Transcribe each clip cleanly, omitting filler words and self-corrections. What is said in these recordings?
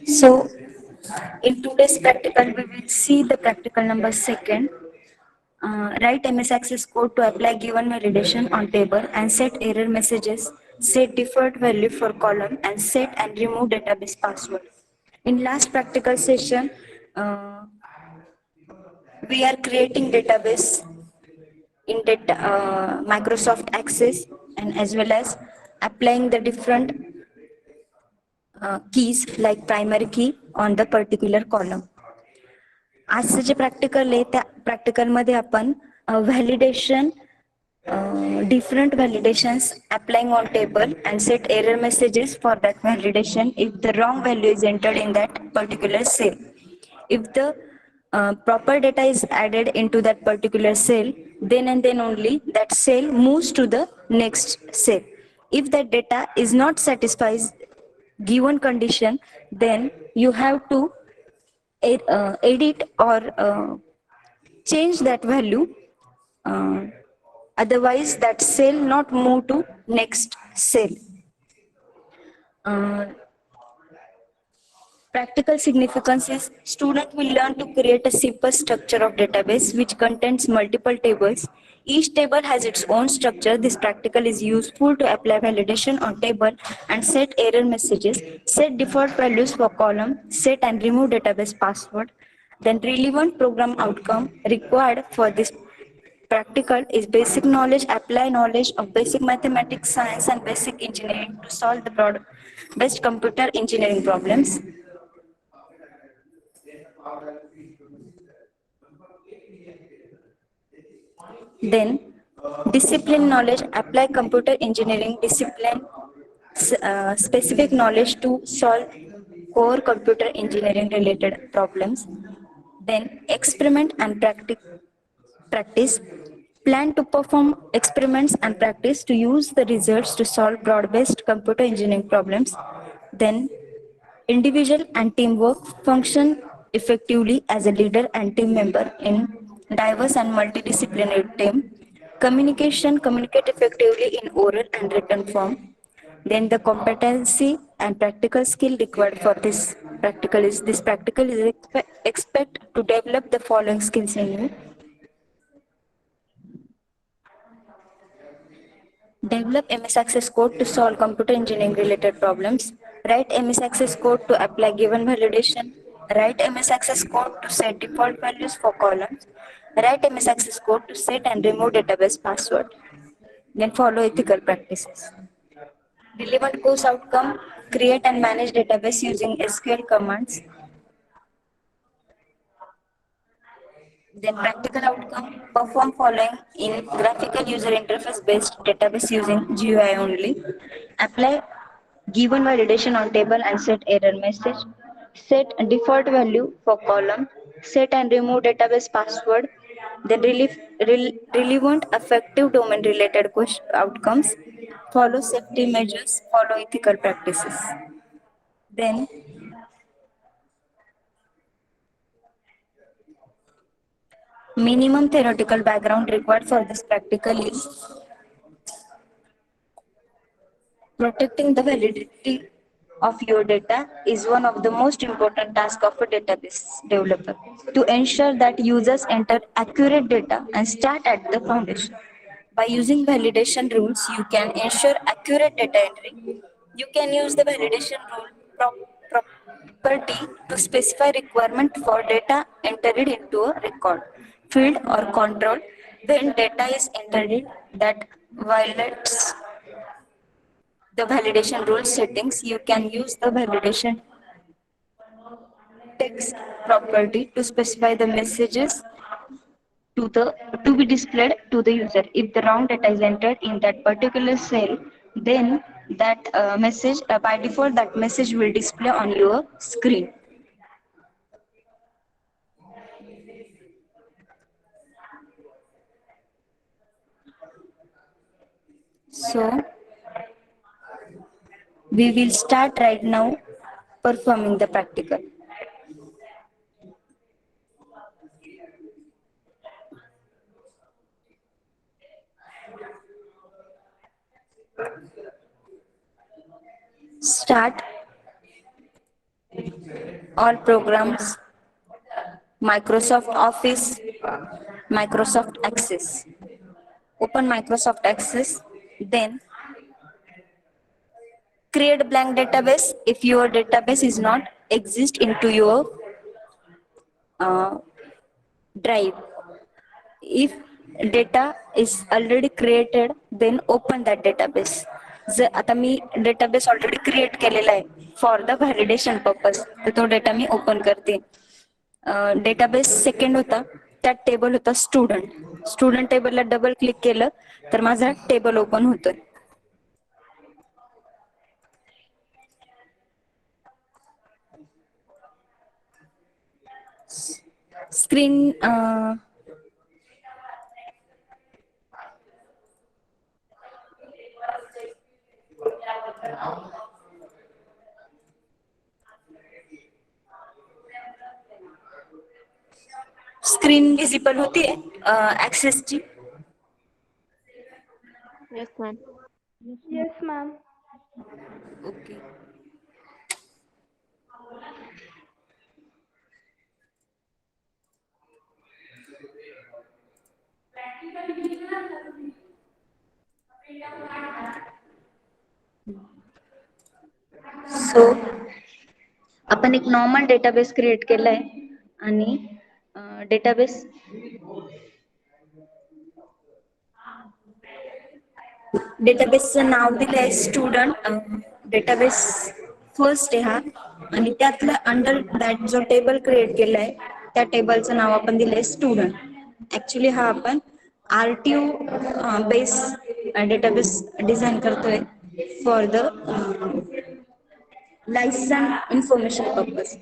So, in today's practical, we will see the practical number second. Write MS Access code to apply given validation on table and set error messages, set default value for column and set and remove database password. In last practical session, uh, we are creating database in Microsoft Access and as well as applying the different keys like primary key on the particular column. आजचं जे practical आहे त्या प्रॅक्टिकलमध्ये आपण validation different validations applying on table and set error messages for that validation if the wrong value is entered in that particular cell. If the proper data is added into that particular cell, then and then only that cell moves to the next cell. If that data is not satisfies given condition, then you have to edit or change that value, uh, otherwise that cell not move to next cell. uh, Practical significance is student will learn to create a simple structure of database which contains multiple tables. Each table has its own structure. This practical is useful to apply validation on table and set error messages, set default values for column, set and remove database password. Then relevant program outcome required for this practical is basic knowledge, apply knowledge of basic mathematics, science and basic engineering to solve the best computer engineering problems. Then, discipline knowledge, apply computer engineering discipline specific knowledge to solve core computer engineering related problems. Then, experiment and practice. Plan to perform experiments and practice to use the results to solve broad-based computer engineering problems. Then, individual and teamwork function effectively as a leader and team member in diverse and multidisciplinary team. Communicate effectively in oral and written form. Then the competency and practical skill required for this practical is expect to develop the following skills in you. Develop MS Access code to solve computer engineering related problems. Write MS Access code to apply given validation. Write MS Access code to set default values for columns. Write MS Access code to set and remove database password. Then follow ethical practices. Relevant course outcome, create and manage database using SQL commands. Then practical outcome, perform following in graphical user interface based database using GUI only. Apply given validation on table and set error message. Set default value for column. Set and remove database password. Then relevant effective domain related outcomes. Follow safety measures. Follow ethical practices. Then minimum theoretical background required for this practical is protecting the validity of your data is one of the most important tasks of a database developer. To ensure that users enter accurate data and start at the foundation. By using validation rules, you can ensure accurate data entry. You can use the validation rule property to specify requirement for data entered into a record, field or control. When data is entered that violates the validation rule settings, you can use the validation text property to specify the messages to be displayed to the user. If the wrong data is entered in that particular cell, then that message by default that message will display on your screen. So we will start right now performing the practical. Start all programs, Microsoft Office, Microsoft Access. Open Microsoft Access, then create blank database if your database is not exist into your uh, drive. If data is already created, then open that database. जर आता मी database already create केलेला आहे for the validation purpose, तर तो data मी open करते. Database second होता, त्यात टेबल होता स्टुडंट. स्टुडंट टेबलला डबल क्लिक केलं तर माझा टेबल ओपन होतोय. स्क्रीन स्क्रीन विजिबल होतीये ऍक्सेसची. Yes, ma'am. Yes, ma'am. Okay. So आपण एक नॉर्मल डेटाबेस क्रिएट केलाय आणि डेटाबेस डेटाबेसचं नाव दिलंय स्टुडंट. डेटाबेस फर्स्ट आहे हा, आणि त्यातलं अंडर दॅट जो टेबल क्रिएट केलाय त्या टेबलचं नाव आपण दिलंय स्टुडंट. ऍक्च्युली हा आपण आरटीओ बेस डेटाबेस डिझाईन करतोय for the licence information purpose.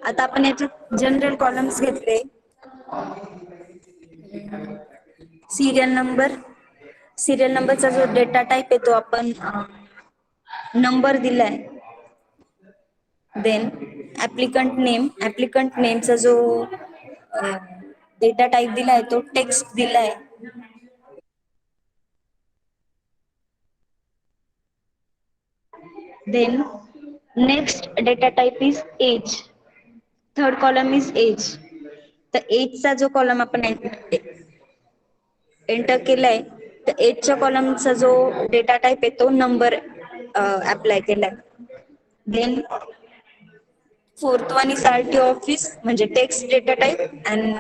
आता आपण याच्यात जनरल कॉलम्स घेतले, सिरियल नंबरचा जो डेटा टाईप आहे तो आपण नंबर दिलाय. देन ऍप्लिकंट नेमचा जो डेटा टाईप दिलाय तो टेक्स्ट दिलाय. Then next data type is age. Third column is age. तर एजचा जो कॉलम आपण एंटर केलाय, तर एजच्या कॉलमचा जो डेटा टाईप आहे तो नंबर अप्लाय केलाय. Then fourth one is RT office म्हणजे text data type, and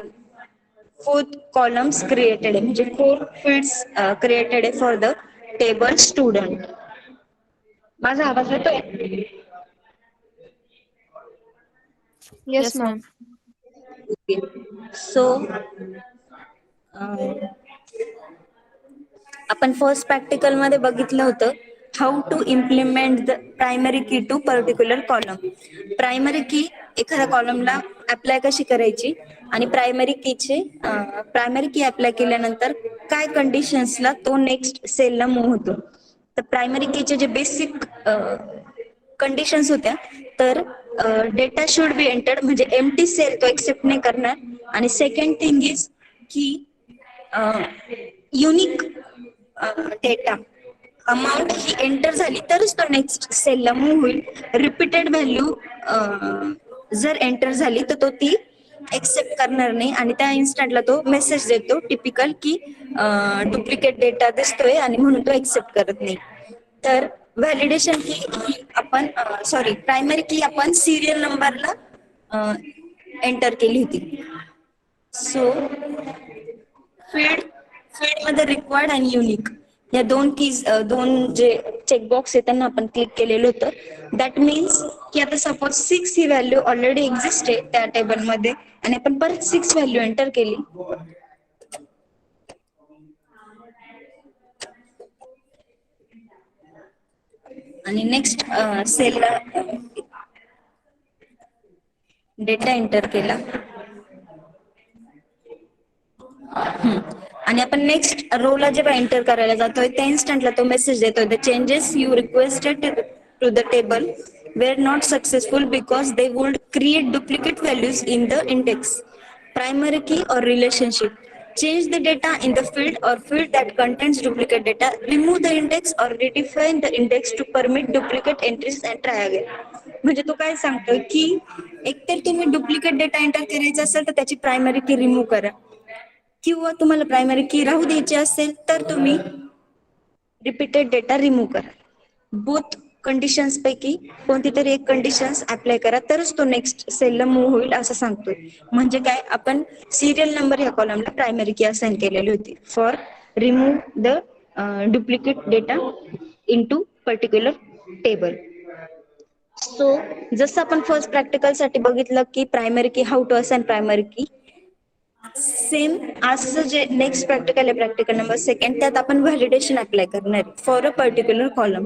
fourth columns created आहे म्हणजे 4 फील्ड्स क्रिएटेड आहे फॉर द टेबल स्टुडंट. माझा आवाज येतोय? Yes, ma'am. ओके. सो आपण फर्स्ट प्रॅक्टिकल मध्ये बघितलं होतं how to implement the primary key to particular column. Primary key एखाद्या कॉलमला अप्लाय कशी करायची आणि प्रायमरी की अप्लाय केल्यानंतर काय कंडिशन्सला तो नेक्स्ट सेलला मूव्ह होतो. तर प्रायमरी कीचे जे बेसिक कंडिशन्स होत्या, तर डेटा शुड बी एंटर्ड म्हणजे एम्प्टी सेल तो एक्सेप्ट नाही करणार. आणि सेकंड थिंग इज की युनिक डेटा अमाऊंट ही एंटर झाली तरच तो नेक्स्ट सेलला मूव्ह होईल. रिपीटेड व्हॅल्यू जर एंटर झाली तर तो ती एक्सेप्ट करणार नाही, आणि त्या इन्स्टंटला तो मेसेज देतो टिपिकल की डुप्लिकेट डेटा दिसतोय आणि म्हणून तो एक्सेप्ट करत नाही. तर व्हॅलिडेशन की आपण प्रायमरी की आपण सिरियल नंबरला एंटर केली होती. सो फील्ड मध्ये रिक्वायर्ड आणि युनिक या दोन जे चेकबॉक्स आहे त्यांना आपण क्लिक केलेलं होतं. दॅट मीन्स की आता सपोज 6 ही व्हॅल्यू ऑलरेडी एक्झिस्ट आहे त्या टेबलमध्ये आणि आपण परत 6 व्हॅल्यू एंटर केली. आणि नेक्स्ट सेलला डेटा एंटर केला. आणि आपण नेक्स्ट रोला जेव्हा एंटर करायला जातोय त्या इन्स्टंटला तो मेसेज देतोय the changes you requested to the table were not successful because they would create duplicate values in the index, primary key or relationship. change the data in the field or field that contains duplicate data, remove the index or redefine the index to permit duplicate entries and try again. म्हणजे तो काय सांगतोय की एकतर तुम्ही duplicate data enter करायचा असेल तर त्याची प्रायमरी की रिमूव्ह करा, किंवा तुम्हाला प्रायमरी की राहू द्यायची असेल तर तुम्ही रिपीटेड डेटा रिमूव्ह करा. बोथ कंडिशन्स पैकी कोणती तरी एक कंडिशन्स अप्लाय करा तरच तो नेक्स्ट सेलला मूव्ह होईल असं सांगतोय. म्हणजे काय, आपण सिरियल नंबर ह्या कॉलमला प्रायमरी की असाइन केलेली होती for remove the duplicate data into particular table. So जसं आपण फर्स्ट प्रॅक्टिकल साठी बघितलं की primary key how to assign primary key, same असं जे नेक्स्ट प्रॅक्टिकल आहे प्रॅक्टिकल नंबर सेकंड, त्यात आपण व्हॅलिडेशन अप्लाय करणार for a particular column.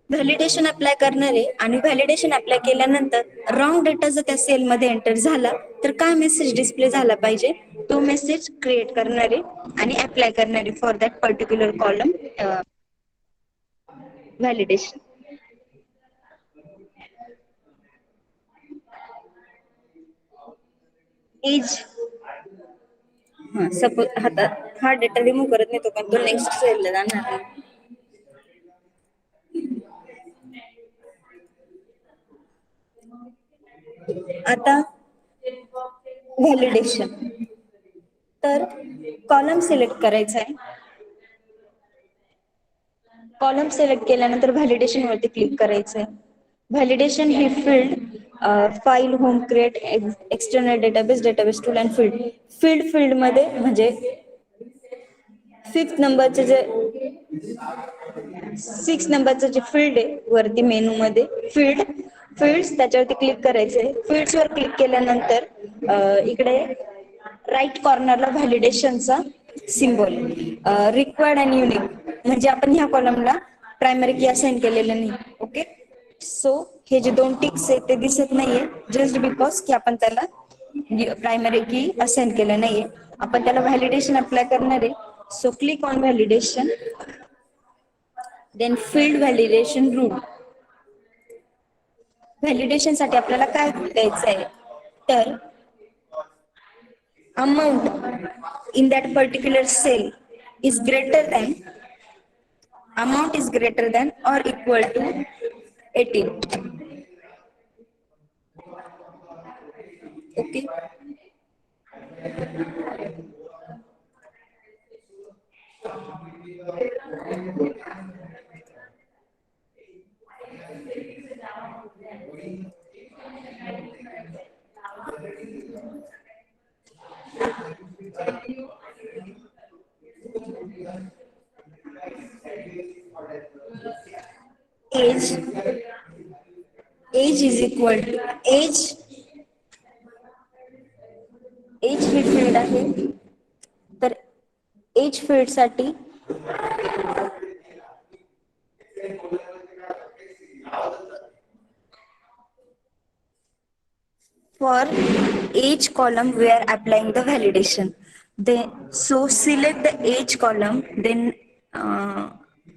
Validation apply करणार आहे आणि व्हॅलिडेशन अप्लाय केल्यानंतर रॉंग डेटा जर त्या सेलमध्ये एंटर झाला तर काय मेसेज डिस्प्ले झाला पाहिजे तो मेसेज क्रिएट करणार आहे आणि अप्लाय करणार आहे for that particular column validation. Age suppose हा डेटा रिमूव्ह करत नाही तो, पण तो नेक्स्ट सेलला जाणार आहे. आता व्हॅलिडेशन, तर कॉलम सिलेक्ट करायचा आहे. कॉलम सिलेक्ट केल्यानंतर व्हॅलिडेशन वरती क्लिक करायचं आहे. Validation he field file home create external database tool and field मध्ये म्हणजे सिक्स नंबरचं जे फील्ड आहे वरती मेनू मध्ये फील्ड्स त्याच्यावरती क्लिक करायचंय. फील्ड्स वर क्लिक केल्यानंतर इकडे राईट कॉर्नरला व्हॅलिडेशनचा सिम्बॉल रिक्वायर्ड अँड युनिक, म्हणजे आपण ह्या कॉलमला प्रायमरी की असाइन केलेलं नाही. ओके, सो हे जे दोन टिक्स आहेत ते दिसत नाहीये जस्ट बिकॉज की आपण त्याला प्रायमरी की असाइन केलं नाहीये. आपण त्याला व्हॅलिडेशन अप्लाय करणार आहे. So click on validation, then field validation rule. Validation साठी आपल्याला काय द्यायचं आहे तर amount in that particular cell is greater than or equal to 18. Okay. age age is equal to age he field आहे, तर एज फील्ड साठी for each column we are applying the validation. Then so select the age column, then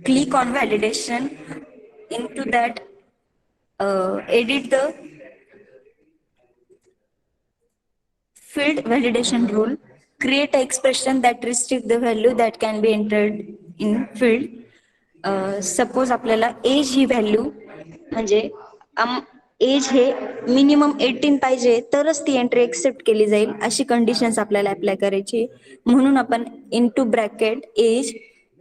click on validation. Into that edit the field validation rule, create an expression that restrict the value that can be entered in field. Suppose आपल्याला as ही value म्हणजे as हे minimum 18 पाहिजे तरच ती entry accept केली जाईल अशी conditions आपल्याला apply करायची. म्हणून आपण into bracket age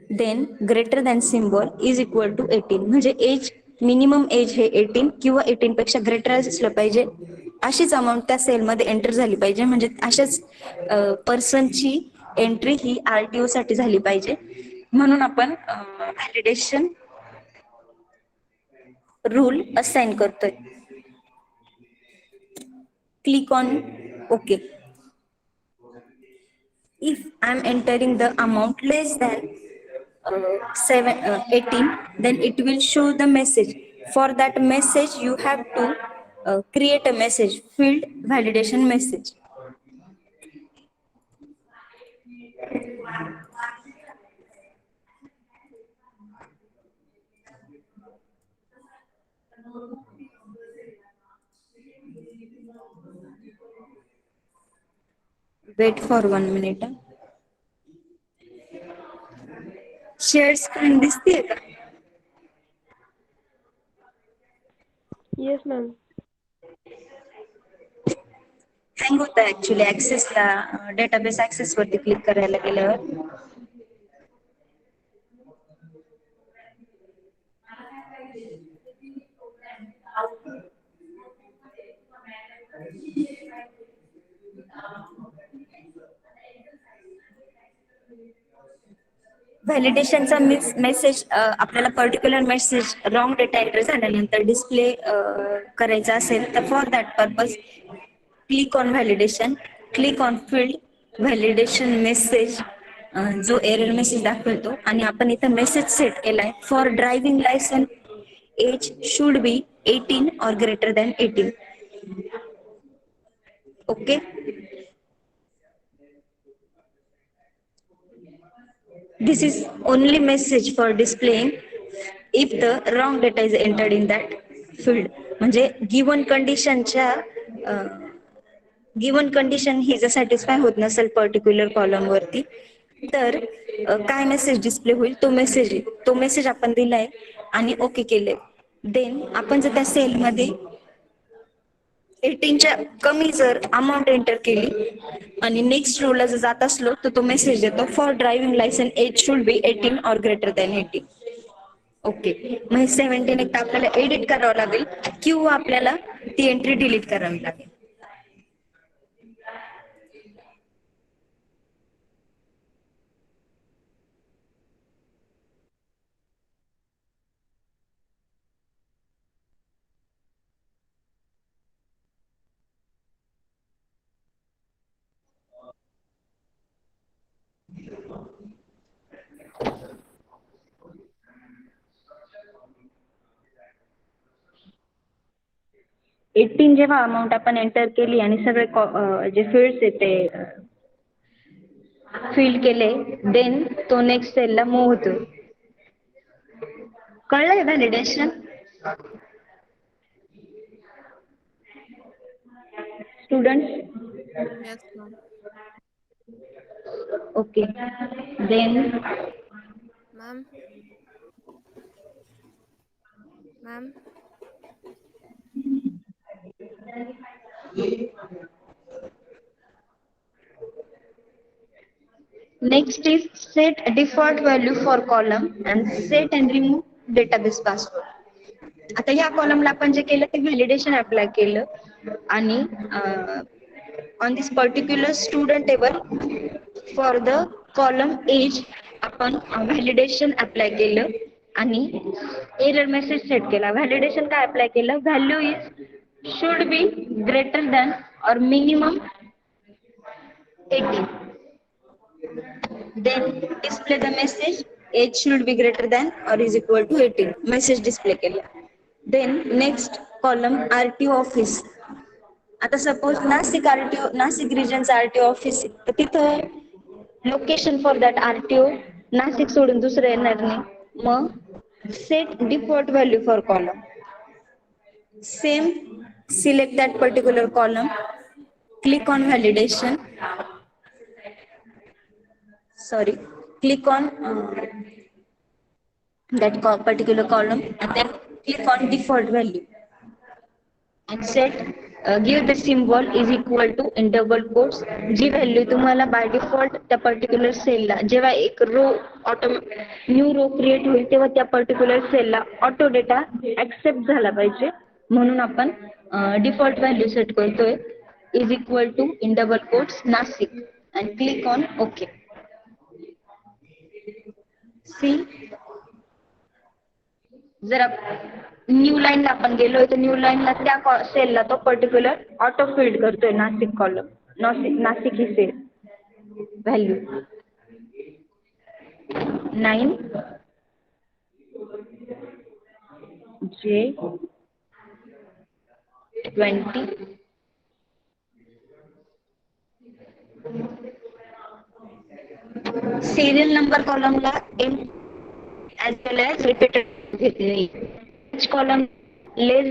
then greater than symbol is equal to 18, म्हणजे एज मिनिमम एज हे 18 किंवा 18 पेक्षा ग्रेटर असलं पाहिजे. अशीच अमाऊंट त्या सेलमध्ये एंटर झाली पाहिजे, म्हणजे अशाच पर्सनची एंट्री ही आरटीओ साठी झाली पाहिजे. म्हणून आपण व्हॅलिडेशन रूल असाइन करतोय. Click on okay. If I'm entering the amount less than 18, then it will show the message. For that message, you have to create a message, field validation message. Wait for 1 minute. Share screen दिसतेय का? Yes, ma'am. Hang होत actually ऍक्सेसला, database access वरती click करायला गेल्यावर. व्हॅलिडेशनचा message आपल्याला particular message wrong data enter झाल्यानंतर डिस्प्ले करायचा असेल तर for that purpose click on validation, click on field validation message, जो एरर मेसेज दाखवतो. आणि आपण इथं मेसेज सेट केलाय for driving licence age should be 18 or greater than 18. Okay. This is only message for displaying if the wrong data is entered in that field. म्हणजे given condition ही जर satisfy होत नसेल particular column वरती तर काय message display होईल, तो message आपण दिलाय आणि ओके केले. देन आपण जर त्या सेलमध्ये 18च्या कमी जर अमाऊंट एंटर केली आणि नेक्स्ट रोला जर जात असलो तर तो मेसेज देतो for driving licence age should be 18 or greater than 18. Okay. मग 17 एक आपल्याला एडिट करावं लागेल किंवा आपल्याला ती एंट्री डिलीट करावी लागेल. एटीन जेव्हा अमाऊंट आपण एंटर केली आणि सगळे जे फील्ड्स आहेत ते फिल केले देन तो नेक्स्ट सेलला मूव्ह होतो. कळलंय validation? Students? Yes, ma'am. Okay. Then Ma'am. Ma'am. next is set default value for column and set and remove database password. आता या कॉलमला आपण जे केलं ते व्हॅलिडेशन अप्लाय केलं आणि on this particular student table for the column age आपण validation apply केलं आणि एरर मेसेज सेट केला. व्हॅलिडेशन काय अप्लाय केलं, value is should be greater than or minimum 18. Then display the message age should be greater than or is equal to 18. Message display केला. Then next column RTO office. आता suppose Nashik रिजनचं RTO office तर तिथं location for that RTO Nashik सोडून दुसरं येणार नाही. मग set default value for column. Same select that particular column, click on validation. Click on that particular column and then click on default value and set give the symbol is equal to in double quotes जी value तुम्हाला by default त्या particular सेलला जेव्हा एक row new row create होईल तेव्हा त्या particular सेलला ऑटो डेटा ऍक्सेप्ट झाला पाहिजे म्हणून आपण डिफॉल्ट व्हॅल्यू सेट करतोय is equal to in double quotes Nashik and click on OK. See जर न्यू लाईनला आपण गेलोय तर न्यू लाईनला त्या सेलला तो पर्टिक्युलर ऑटो फिल्ड करतोय नाशिक कॉलम, नाशिक ही cell value 9 J 20 serial number कॉलमला M as well as repeated घेतलेली. Each column less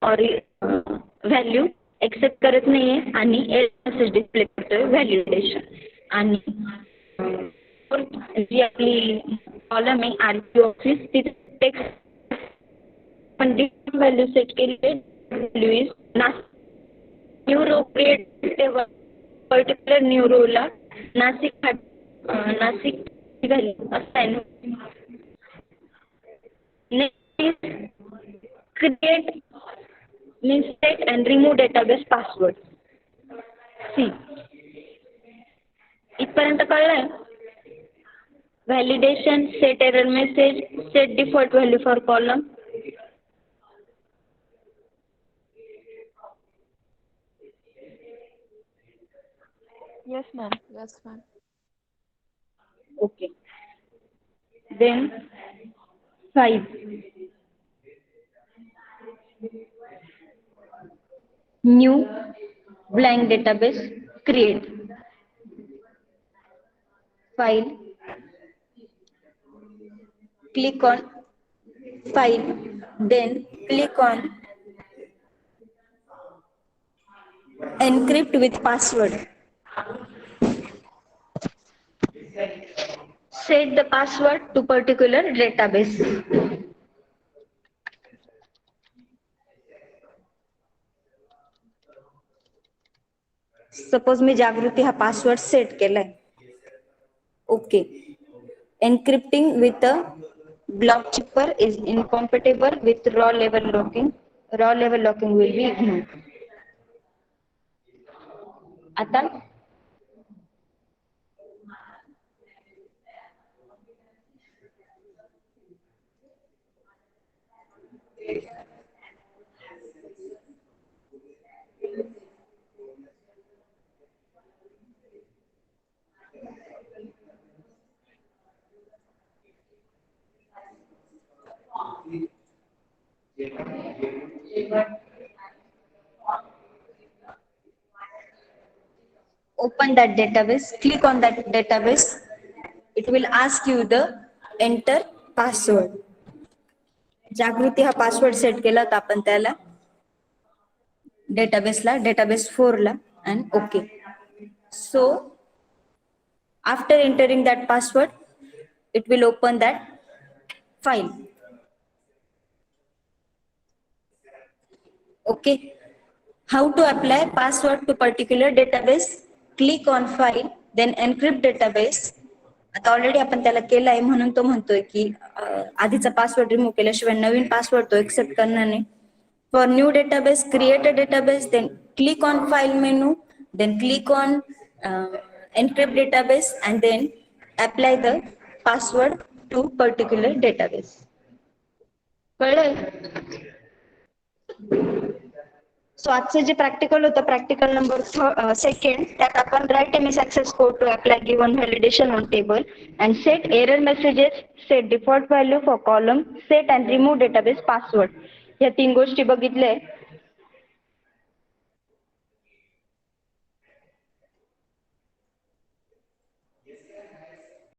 or value accept करत नाहीये आणि एरर मेसेज डिस्प्ले करतोय व्हॅलिडेशन. आणि जी आपली कॉलम आहे आरटी ऑफिस तिथे टेक्स्ट पण डिफॉल्ट व्हॅल्यू सेट केली value is new create particular new रोला Nashik value assign create means set and remove database password. See इथपर्यंत कळलंय. Validation, set error message, set default value for column. Yes, ma'am. Yes, ma'am. Okay. Then 5. New blank database create. File. Click on file. Then click on encrypt with password. Set the password to particular database. Suppose मी जागृती हा password set केलाय. Okay. Encrypting with a block cipher is incompatible with row level locking. Row level locking will be ignored. आता open that database, click on that database. It will ask you the enter password. जागृती हा password set केला होता आपण त्याला डेटाबेसला, database 4 ला and okay. So after entering that password, it will open that file. Okay. How to apply password to particular database? Click on file, then encrypt database. आता already आपण त्याला केलं आहे म्हणून तो म्हणतोय की आधीचा पासवर्ड रिमूव्ह केल्याशिवाय नवीन पासवर्ड तो एक्सेप्ट करणार नाही. For new database create a database, then click on file menu, then click on encrypt database and then apply the password to particular database. कळलं? सो आजचं जे प्रॅक्टिकल होतं प्रॅक्टिकल नंबर 2 त्यात आपण write MS Access code to apply given validation on table and set error messages, set default value for column, set and remove database password या 3 गोष्टी बघितल्या.